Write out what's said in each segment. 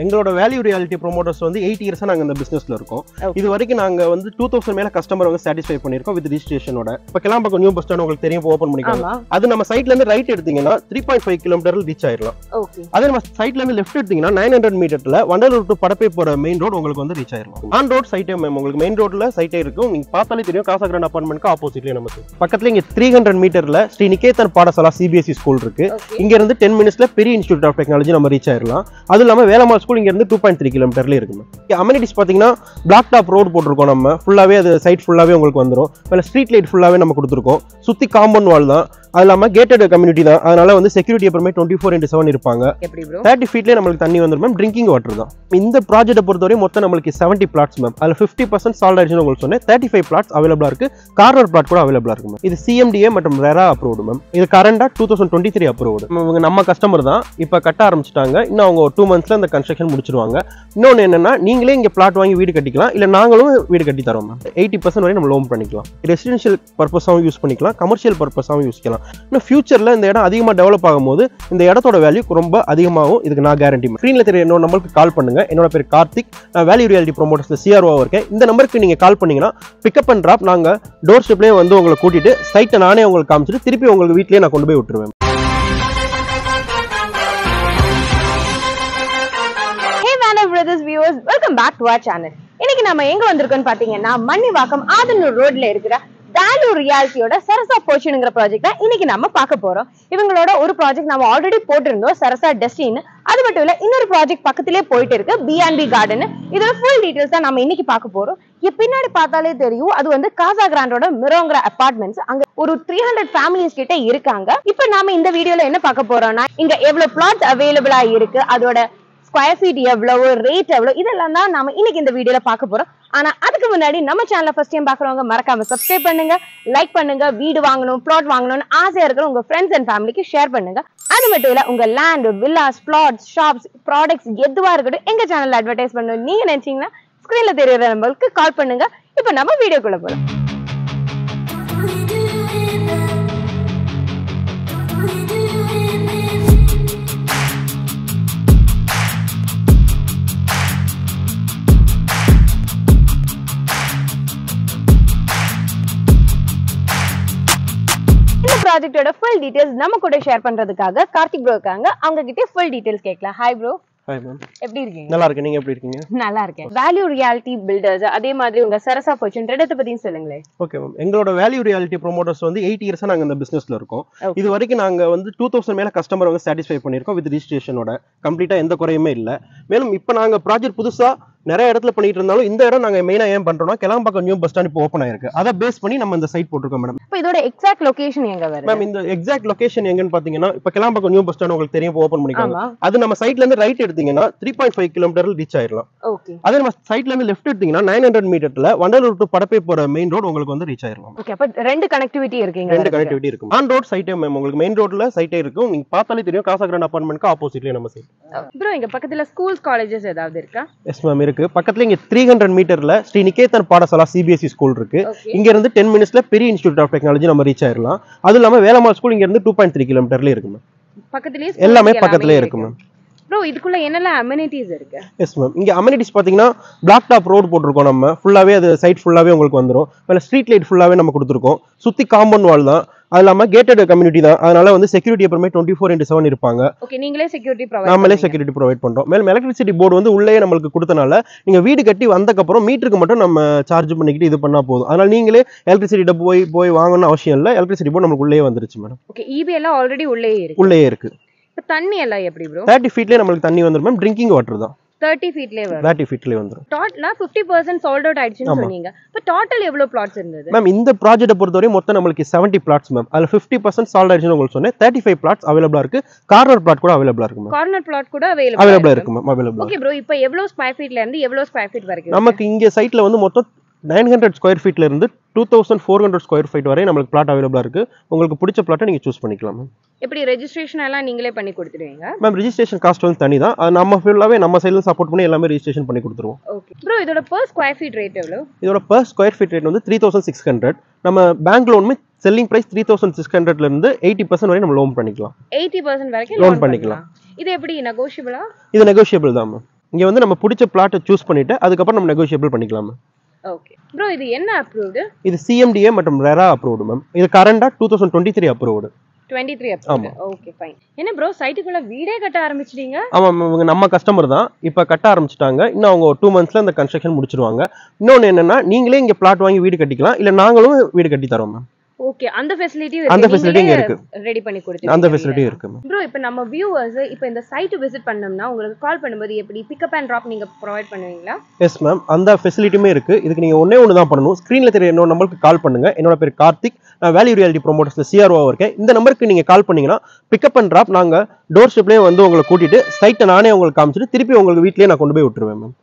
எங்களோட value reality promoters வந்து 8 இயர்ஸா நாங்க இந்த பிசினஸ்ல இருக்கோம். இது வரைக்கும் நாங்க வந்து 2000 மேல கஸ்டமர் வந்து சாட்டிஸ்ஃபை பண்ணிருக்கோம் வித் ரெஜிஸ்ட்ரேஷனோட. இப்ப கிளாம்பாக்கம் நியூ பஸ் ஸ்டாண்ட் உங்களுக்கு தெரியும், ஓபன் பண்ணிக்கலாம். அது நம்ம சைட்ல இருந்து ரைட் எடுத்தீங்கன்னா 3.5 கிலோமீட்டர்ல ரீச் ஆயிரலாம். அதே நம்ம சைட்ல இருந்து லெஃப்ட் எடுத்தீங்கன்னா 900 மீட்டர்ல வண்டலூர் டு படப்பை போற மெயின் ரோட் உங்களுக்கு வந்து ரீச் ஆயிரலாம். ஆன் ரோட் சைட்டே உங்களுக்கு மெயின் ரோட்ல சைட்டே இருக்கும். நீங்க பார்த்தாலே தெரியும், காசா கிராண்ட் அபார்ட்மெண்ட்க்கு ஆப்போசிட்லயே நமக்கு பக்கத்துல இங்க 300 மீட்டர்ல ஸ்ரீ நிகேதன் பாடசாலா சிபிஎஸ்இ ஸ்கூல் இருக்கு. இங்க இருந்து 10 மினிட்ஸ்ல பெரிய இன்ஸ்டிடியூட் ஆஃப் டெக்னாலஜி நம்ம ரீச் ஆயிரலாம். அது இல்லாம வேலம்மாள் ஸ்கூல் இங்க இருந்து 2.3 கிலோமீட்டர்ல இருக்கு. அமெனிட்டிஸ் பாத்தீங்கன்னா பிளாக் டாப் ரோடு போட்டிருக்கோம். நம்ம ஃபுல்லாவே அது சைட் ஃபுல்லாவே உங்களுக்கு வந்துடும். மேல ஸ்ட்ரீட் லைட் ஃபுல்லாவே நம்ம கொடுத்துருக்கோம். சுத்தி காம்பவுண்ட் வால் தான். அது இல்லாம கேட்டட் கம்யூனிட்டி தான். அதனால வந்து செக்யூரிட்டி எப்பவுமே 24/7 இருப்பாங்க. 30 ஃபீட்லயே நம்மளுக்கு தண்ணி வந்துடும் மேம். ட்ரிங்கிங் வாட்டர் தான். இந்த ப்ராஜெக்ட்டை பொறுத்தவரை மொத்தம் நம்மளுக்கு 70 பிளாட்ஸ் மேம். அதுல 50% சால்ட் ஆயிடுச்சுன்னு உங்களுக்கு சொன்னேன். 35 பிளாட்ஸ் அவைலபிளா இருக்கு. கார்னர் பிளாட் கூட அவைலபிளா இருக்கு மேம். இது சிஎம்டிஏ மற்றும் ரெரா அப்ரூவ்டு மேம். இது கரண்டா 2023 அப்ரூவ்டு. இவங்க நம்ம கஸ்டமர் தான். இப்ப கட்ட ஆரம்பிச்சிட்டாங்க. இன்னும் அவங்க 2 மந்த்ஸ்ல இந்த கன்ஸ்ட்ரக்ஷன் முடிச்சிருவாங்க. இன்னொன்னு என்னன்னா, நீங்களே இங்க பிளாட் வாங்கி வீடு கட்டிக்கலாம், இல்ல நாங்களும் வீடு கட்டி தரோம் மேம். 80% வரை நம்ம லோன் பண்ணிக்கலாம். ரெசிடென்ஷியல் பர்பஸாவும் யூஸ் பண்ணிக்கலாம், கமர்ஷியல் பர்பஸாவும் யூஸ் பண்ணிக்கலாம். இன்னும் ஃபியூச்சர்ல இந்த இடம் அதிகமா டெவலப் ஆகும்போது இந்த இடத்தோட வேல்யூ ரொம்ப அதிகமாகும். இதுக்கு நான் கேரண்டி. ஸ்கிரீன்ல தெரிய என்னோட நம்பருக்கு கால் பண்ணுங்க. என்னோட பேர் கார்த்திக். நான் வேல்யூ ரியாலிட்டி ப்ரோமோட்டர்ஸ்ல சிஆர்ஓ இருக்கேன். இந்த நம்பருக்கு நீங்க கால் பண்ணீங்கன்னா பிக்கப் அண்ட் டிராப் நாங்க டோர் ஸ்டெப்லயே வந்து உங்களை கூட்டிட்டு சைட்டை நானே உங்களுக்கு காமிச்சிட்டு திருப்பி உங்களுக்கு வீட்லயே நான் கொண்டு போய் விட்டுருவேன். Brothers viewers, welcome back to our channel. இன்னைக்கு நாம எங்க வந்திருக்கோம்னு பாத்தீங்கன்னா, மன்னிவாக்கம் ஆதனூர் ரோட்ல இருக்கிற வேல்யூ ரியாலிட்டியோட சரசா ஃபோர்ச்சூன்ங்கிற ப்ராஜெக்ட் தான் இன்னைக்கு நம்ம பார்க்க போறோம். இவங்களோட ஒரு ப்ராஜெக்ட் நம்ம ஆல்ரெடி போட்டிருந்தோம், சரசா டெஸ்டின். அது மட்டும் இல்ல, இன்னொரு ப்ராஜெக்ட் பக்கத்திலே போயிட்டு இருக்கு, B&B கார்டன். இதோட ஃபுல் டீடைல்ஸ் தான் நம்ம இன்னைக்கு பார்க்க போறோம். பின்னாடி பார்த்தாலே தெரியும், அது வந்து காசா கிராண்டோட மிரோங்கிற அபார்ட்மெண்ட்ஸ். அங்க ஒரு 300 ஃபேமிலிஸ் கிட்ட இருக்காங்க. இப்ப நாம இந்த வீடியோல என்ன பார்க்க போறோம்னா, இங்க எவ்வளவு பிளாட்ஸ் அவைலபிளா இருக்கு, அதோட ஸ்கொயர் ஃபீட் எவ்வளவு, ரேட் எவ்வளவு, இதெல்லாம் தான் நாம இன்னைக்கு இந்த வீடியோல பார்க்க போறோம். ஆனா அதுக்கு முன்னாடி நம்ம சேனலை ஃபர்ஸ்ட் டைம் பாக்குறவங்க மறக்காம சப்ஸ்கிரைப் பண்ணுங்க, லைக் பண்ணுங்க. வீடு வாங்கணும், பிளாட் வாங்கணும்னு ஆசையா இருக்கிற உங்க ஃப்ரெண்ட்ஸ் அண்ட் ஃபேமிலிக்கு ஷேர் பண்ணுங்க. அது மட்டும் இல்ல, உங்க land, villas, flats, shops, products எதுவா இருக்கட்டும் எங்க சேனல்ல அட்வர்டைஸ் பண்ணணும் நீங்க நினைச்சீங்கன்னா ஸ்கிரீன்ல தெரியற நம்பருக்கு கால் பண்ணுங்க. இப்ப நம்ம வீடியோக்குள்ள போறோம். ப்ராஜெக்ட்டோட ஃபுல் டீடைல்ஸ் நம்ம கூட ஷேர் பண்றதுக்காக கார்த்திக் ப்ரோ இருக்காங்க. அவங்க கிட்ட ஃபுல் டீடைல்ஸ் கேட்கலாம். Hi bro. Hi ma'am. எப்படி இருக்கீங்க? நல்லா இருக்கேன். நீங்க எப்படி இருக்கீங்க? நல்லா இருக்கேன். வேல்யூ ரியாலிட்டி பில்டர்ஸ், அதே மாதிரி உங்க சரசா ஃபோர்ச்சூன் ரெண்டத்தை பத்தியும் சொல்லுங்களேன். Okay ma'am. எங்களோட வேல்யூ ரியாலிட்டி ப்ரோமோட்டர்ஸ் வந்து 8 இயர்ஸா நாங்க இந்த பிசினஸ்ல இருக்கோம். இது வரைக்கும் நாங்க வந்து 2000 மேல கஸ்டமர் வந்து சாட்டிஸ்ஃபை பண்ணிருக்கோம் வித் ரெஜிஸ்ட்ரேஷனோட. கம்ப்ளீட்டா எந்த குறையுமே இல்ல. மேலும் இப்ப நாங்க ப்ராஜெக்ட் புதுசா நிறைய இடத்துல பண்ணிட்டு இருந்தாலும் இந்த இடம் நாங்க மெயினா ஏன் பண்றோம்னா, கிளாம்பாக்கம் நியூ பஸ் ஸ்டாண்ட் இப்போ ஓபன் ஆயிருக்கு. அதை பேஸ் பண்ணி நம்ம இந்த சைட் போட்டுருக்கோம் மேடம். இப்போ இதோட எக்ஸாக்ட் லொகேஷன் எங்க வருது மேம்? இந்த எக்ஸாக்ட் லொகேஷன் எங்கன்னு பாத்தீங்கன்னா, இப்ப கிளாம்பாக்கம் நியூ பஸ் ஸ்டாண்ட் உங்களுக்கு தெரியும், இப்போ ஓபன் பண்ணிருக்காங்க. அது நம்ம சைட்ல இருந்து ரைட் எடுத்தீங்கன்னா 3.5 கிலோமீட்டர்ல ரீச் ஆயிரலாம். ஓகே. அதே நம்ம சைட்ல இருந்து லெஃப்ட் எடுத்தீங்கன்னா 900 மீட்டர்ல வண்டலூர் டு படப்பை போற மெயின் ரோட் உங்களுக்கு வந்து ரீச் ஆயிரலாம். ஓகே. அப்ப ரெண்டு கனெக்டிவிட்டி இருக்குங்க. ரெண்டு கனெக்டிவிட்டி இருக்கும். ஆன் ரோட் சைட்டே மேம் உங்களுக்கு மெயின் ரோட்ல சைட்டே இருக்கும். நீங்க பார்த்தாலே தெரியும், காசா கிராண்ட் அபார்ட்மெண்ட்க்கு ஆப்போசிட்லயே நம்ம சைட். ப்ரோ, இங்க பக்கத்துல ஸ்கூல்ஸ், காலேजेस ஏதாவது இருக்கா? எஸ் மேம் இருக்கு. பக்கத்துல இங்க 300 மீட்டர்ல ஸ்ரீ நிகேதன் பாடசாலா சிபிஎஸ்இ ஸ்கூல் இருக்கு. இங்க இருந்து 10 மினிட்ஸ்ல பெரிய இன்ஸ்டிடியூட் ஆஃப் டெக்னாலஜி நம்ம ரீச் ஆயிரலாம். அது இல்லாம வேலம்மாள் ஸ்கூல் இங்க இருந்து 2.3 கிலோமீட்டர்ல இருக்கு மேம். பக்கத்துலயே எல்லாமே பக்கத்துலயே இருக்கு மேம். ப்ரோ, இதுக்குள்ள என்னெல்லாம் அமெனிட்டிஸ் இருக்கு? Yes ma'am. இங்க அமெனிட்டிஸ் பாத்தீங்கன்னா பிளாக் டாப் ரோடு போட்டிருக்கோம். நம்ம ஃபுல்லாவே அது சைட் ஃபுல்லாவே உங்களுக்கு வந்துடும். மேல ஸ்ட்ரீட் லைட் ஃபுல்லாவே நம்ம கொடுத்துருக்கோம். சுத்தி காம்பவுண்ட் வால் தான். அது இல்லாம கேட்டட் கம்யூனிட்டி தான். அதனால வந்து செக்யூரிட்டி எப்பவுமே 24/7 இருப்பாங்க. ஓகே. நீங்களே செக்யூரிட்டி ப்ரொவைட் நாமளே செக்யூரிட்டி ப்ரொவைட் பண்றோம். மேலும் எலக்ட்ரிசிட்டி போர்டு வந்து உள்ளே நம்மளுக்கு கொடுத்தனால நீங்க வீடு கட்டி வந்தக்கு அப்புறம் மீட்டருக்கு மட்டும் நம்ம சார்ஜ் பண்ணிக்கிட்டு இது பண்ணா போதும். அதனால நீங்களே எலக்ட்ரிசிட்டி போய் வாங்கணும்னு அவசியம் இல்லை. எலக்ட்ரிசிட்டி போர்டு நமக்கு உள்ளே வந்துருச்சு மேடம். ஓகே. ஈபி எல்லாம் ஆல்ரெடி உள்ளே இருக்கு. இப்ப தண்ணி எல்லாம் எப்படி ப்ரோ? 30 ஃபீட்லயே நமக்கு தண்ணி வந்துரும் மேம். ட்ரிங்கிங் வாட்டர் தான். 30 ஃபீட்லயே வரும். 30 ஃபீட்லயே வந்துரும். டோட்டலா 50% சோல்ட் அவுட் ஆயிடுச்சுன்னு சொன்னீங்க. இப்ப டோட்டல் எவ்வளவு பிளாட்ஸ் இருந்தது? மேம் இந்த ப்ராஜெக்ட்டை பொறுத்தவரை மொத்தம் நமக்கு 70 பிளாட்ஸ் மேம். அதுல 50% சால்ட் ஆயிடுச்சுன்னு உங்களுக்கு சொன்னேன். 35 பிளாட்ஸ் அவைலபிளா இருக்கு. கார்னர் பிளாட் கூட அவைலபிளா இருக்கு மேம். கார்னர் பிளாட் கூட அவைலபிளா இருக்கு மேம். அவைலபிளா. ஓகே ப்ரோ, இப்போ எவ்வளவு ஸ்கொயர் ஃபீட்ல இருந்து எவ்வளவு ஸ்கொயர் ஃபீட் வரைக்கும் நமக்கு இங்க சைட்ல வந்து மொத்தம் 900 ஸ்கொயர் ஃபீட்ல இருந்து 2400 ஸ்கொயர் ஃபீட் வரை நமக்கு பிளாட் அவைலபிளா இருக்கு. உங்களுக்கு பிடிச்ச பிளாட்டை நீங்க சூஸ் பண்ணிக்கலாம் மேம். எப்படி ரெஜிஸ்ட்ரேஷன் எல்லாம் நீங்களே பண்ணி கொடுத்துடுவீங்க? மேம் ரெஜிஸ்ட்ரேஷன் காஸ்ட் வந்து தனி தான். நம்ம ஃபுல்லாவே நம்ம சைடுல சப்போர்ட் பண்ணி எல்லாமே ரெஜிஸ்ட்ரேஷன் பண்ணி கொடுத்துருவோம். ஓகே ப்ரோ, இதோட per ஸ்கொயர் ஃபீட் ரேட் எவ்வளவு? இதோட per ஸ்கொயர் ஃபீட் ரேட் வந்து 3600. நம்ம பேங்க் லோனுமே செல்லிங் பிரைஸ் 3600ல இருந்து 80% வரை நம்ம லோன் பண்ணிக்கலாம். 80% வரைக்கும் லோன் பண்ணிக்கலாம். இது எப்படி நெகோஷியபிளா? இது நெகோஷியபிள் தான் மேம். இங்க வந்து நம்ம பிடிச்ச பிளாட்டை சூஸ் பண்ணிட்டு அதுக்கப்புறம் நம்ம நெகோஷியபிள் பண்ணிக்கலாம். ஓகே ப்ரோ, இது என்ன அப்ரூவ்டு? இது CMDA மற்றும் ரெரா அப்ரூவ்டு மேம். இது கரண்டா 2023 அப்ரூவ்டு. 23 அப்ரூவ்டு. Okay fine. என்ன ப்ரோ சைட்டுக்குள்ள வீடே கட்ட ஆரம்பிச்சிட்டீங்க? ஆமா, இவங்க நம்ம கஸ்டமர் தான். இப்ப கட்ட ஆரம்பிச்சிட்டாங்க. இன்னும் அவங்க 2 monthsல அந்த கன்ஸ்ட்ரக்ஷன் முடிச்சிருவாங்க. இன்னொன்னு என்னன்னா, நீங்களே இங்க பிளாட் வாங்கி வீடு கட்டிக்கலாம், இல்ல நாங்களும் வீடு கட்டி தரோம் மேம். ஓகே, அந்த ஃபெசிலிட்டி இருக்கு. ரெடி பண்ணி கொடுத்துருக்கீங்க. அந்த ஃபெசிலிட்டி இருக்கு மேம். ப்ரோ, இப்போ நம்ம வியூவர்ஸ் இப்போ இந்த சைட் விசிட் பண்ணோம்னா உங்களுக்கு கால் பண்ணும்போது எப்படி பிக்கப் அண்ட் டிராப் நீங்க ப்ரொவைட் பண்ணுவீங்களா? எஸ் மேம், அந்த ஃபெசிலிட்டியுமே இருக்கு. இதுக்கு நீங்க ஒண்ணு தான் பண்ணணும். ஸ்கிரீன்ல தெரிய என்னோட நம்பருக்கு கால் பண்ணுங்க. என்னோட பேர் கார்த்திக். நான் வேல்யூ ரியாலிட்டி ப்ரோமோட்டர்ஸ்ல CRO இருக்கேன். இந்த நம்பருக்கு நீங்க கால் பண்ணீங்கன்னா பிக்கப் அண்ட் டிராப் நாங்க டோர் ஸ்டெப்லயே வந்து உங்களை கூட்டிட்டு சைட்டை நானே உங்களுக்கு காமிச்சிட்டு திருப்பி உங்களுக்கு வீட்லயே நான் கொண்டு போய் விட்டுருவேன் மேம்.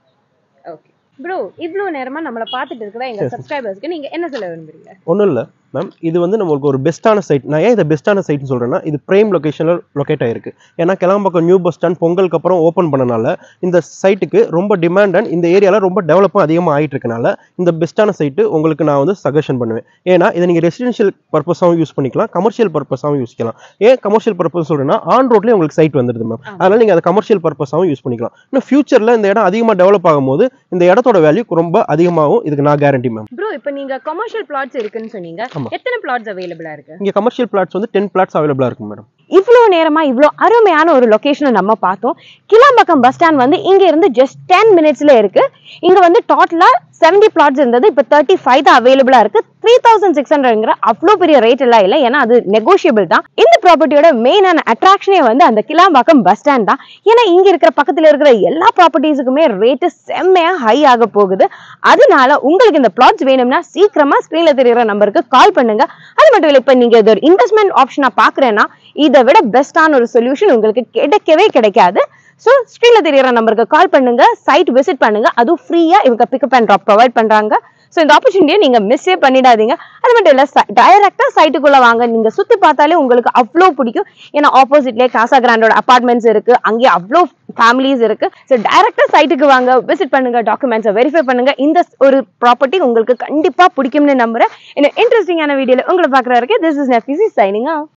ஓகே ப்ரோ, இவ்ளோ நேரமா நம்மள பார்த்துட்டு இருக்கிற எங்க சப்ஸ்கிரைபர்ஸ்க்கு நீங்க என்ன சொல்ல விரும்புறீங்க? ஒண்ணும் இல்ல மேம், இது வந்து நம்மளுக்கு ஒரு பெஸ்ட்டான சைட். நான் ஏன் இதை பெஸ்ட்டான சைட்னு சொல்றேன்னா, இது பிரைம் லொகேஷன்ல லொகேட் ஆயிருக்கு. ஏன்னா கிளாம்பாக்கம் நியூ பஸ் ஸ்டாண்ட் பொங்கலுக்கு அப்புறம் ஓப்பன் பண்ணனால இந்த சைட்டுக்கு ரொம்ப டிமாண்ட் அண்ட் இந்த ஏரியால ரொம்ப டெவலப்பும் அதிகமாக ஆயிட்டு இருக்கனால இந்த பெஸ்ட்டான சைட்டு உங்களுக்கு நான் வந்து சஜஷன் பண்ணுவேன். ஏன்னா இதை நீங்க ரெசிடென்ஷியல் பர்பஸாகவும் யூஸ் பண்ணிக்கலாம், கமர்ஷியல் பர்பஸாகவும் யூஸ் பண்ணிக்கலாம். ஏன் கமர்ஷியல் பர்பஸ் சொல்றேன்னா, ஆன் ரோட்லேயே உங்களுக்கு சைட் வந்துடுது மேம். அதனால நீங்க அதை கமர்ஷியல் பர்பஸாகவும் யூஸ் பண்ணிக்கலாம். இன்னும் ஃபியூச்சர்ல இந்த இடம் அதிகமாக டெவலப் ஆகும்போது இந்த இடத்தோட வேல்யூ ரொம்ப அதிகமாகும். இதுக்கு நான் கேரண்டி மேம். ப்ரோ, இப்போ நீங்க கமர்ஷியல் பிளாட்ஸ் இருக்குன்னு சொன்னீங்க. எத்தனை பிளாட்ஸ் அவைலபிளா இருக்கு? இங்க கமர்ஷியல் பிளாட்ஸ் வந்து 10 பிளாட்ஸ் அவைலபிளா இருக்கு மேடம். இவ்ளோ நேரமா இவ்ளோ அருமையான ஒரு லொகேஷனை நம்ம பார்த்தோம். கிளாம்பாக்கம் பஸ் ஸ்டாண்ட் வந்து இங்க இருந்து ஜஸ்ட் 10 minutesல இருக்கு. இங்க வந்து டோட்டலா 70 பிளாட்ஸ் இருந்தது, இப்போ 35 தான் அவைலபிளா இருக்கு. 3600ங்கிற அவ்வளோ பெரிய ரேட் எல்லாம் இல்லை, ஏன்னா அது நெகோஷியபிள் தான். இந்த ப்ராப்பர்ட்டியோட மெயினான அட்ராக்ஷனே வந்து அந்த கிளாம்பாக்கம் பஸ் ஸ்டாண்ட் தான். ஏன்னா இங்க இருக்கிற பக்கத்துல இருக்கிற எல்லா ப்ராப்பர்ட்டிஸுக்குமே ரேட்டு செம்மையா ஹை ஆக போகுது. அதனால உங்களுக்கு இந்த பிளாட்ஸ் வேணும்னா சீக்கிரமா ஸ்கிரீன்ல தெரியுற நம்பருக்கு கால் பண்ணுங்க. அது மட்டும் இல்லை, இப்போ நீங்க இது ஒரு இன்வெஸ்ட்மெண்ட் ஆப்ஷனா பாக்குறேன்னா இதை விட பெஸ்டான ஒரு சொல்யூஷன் உங்களுக்கு கிடைக்கவே கிடைக்காது. ஸோ ஸ்க்ரீன்ல தெரியுற நம்பருக்கு கால் பண்ணுங்க, சைட் விசிட் பண்ணுங்க. அதுவும் ஃப்ரீயா இவங்க பிக்கப் அண்ட் ட்ராப் ப்ரொவைட் பண்றாங்க. ஸோ இந்த ஆப்பர்ச்சுனிட்டியை நீங்க மிஸ்ஸே பண்ணிடாதீங்க. அது மட்டும் இல்ல, டைரக்டா சைட்டுக்குள்ள வாங்க. நீங்க சுத்தி பார்த்தாலே உங்களுக்கு அவ்வளோ பிடிக்கும். ஏன்னா ஆப்போசிட்லேயே காசா கிராண்டோட அபார்ட்மெண்ட்ஸ் இருக்கு, அங்கே அவ்வளோ ஃபேமிலிஸ் இருக்கு. ஸோ டைரக்டா சைட்டுக்கு வாங்க, விசிட் பண்ணுங்க, டாக்குமெண்ட்ஸை வெரிஃபை பண்ணுங்க. இந்த ஒரு ப்ராப்பர்ட்டி உங்களுக்கு கண்டிப்பா பிடிக்கும்னு நம்புறேன். இன்னும் இன்ட்ரெஸ்டிங்கான வீடியோல உங்களை பார்க்குற வரைக்கும் திஸ் இஸ் நஃபீசி சைனிங் ஆஃப்.